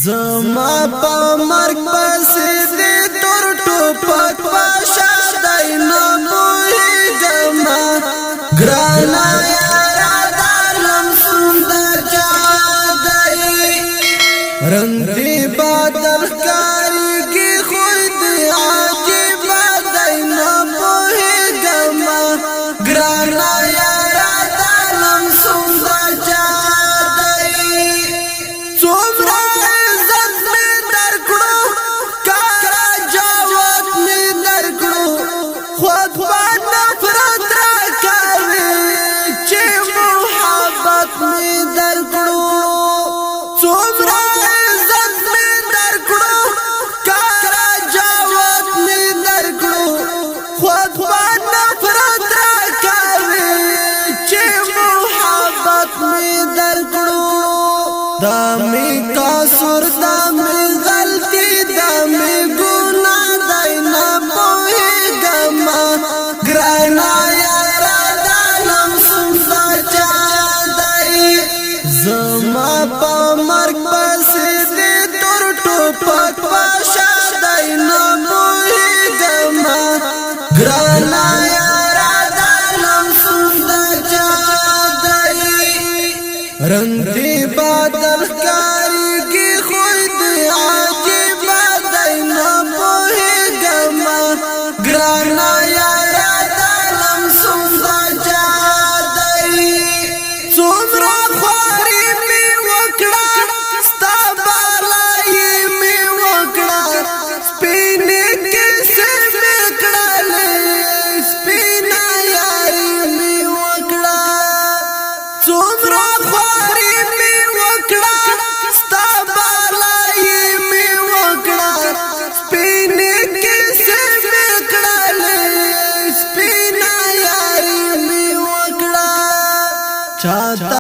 زما په مرګ پسې دې تور ټوپک پاشا دای نه پوهېږم ګرانه یاره دا لمسون د چا دی رنګ دې بدل ښکارېږي خوی دې عجیبه دی نه پوهېږم ګرانه یاره دا لمسون د چا دی څومره دامی قصور دامی غلطی دامی گناہ دای نا پوهېږم ګرانه یاره دا لمسون د چا دی زما په مرګ پسې دې تور ټوپک پاشا دای نه پوهېږم ګرانه یاره دا لمسون د چا دی رنګ دې بدل ښکارېږي خوی دې عجیبه دی نه پوهېږم ګرانه یاره دا لمسون د چا دی څومره خواري مې وکړه ستا بالایي مې وکړه سپینې کیسې مې کړلې سپینه یاري مې وکړه څومره خواري مې وکړه ستا بالایي مې وکړه سپینې کیسې مې کړلې سپینه یاري مې وکړه چاته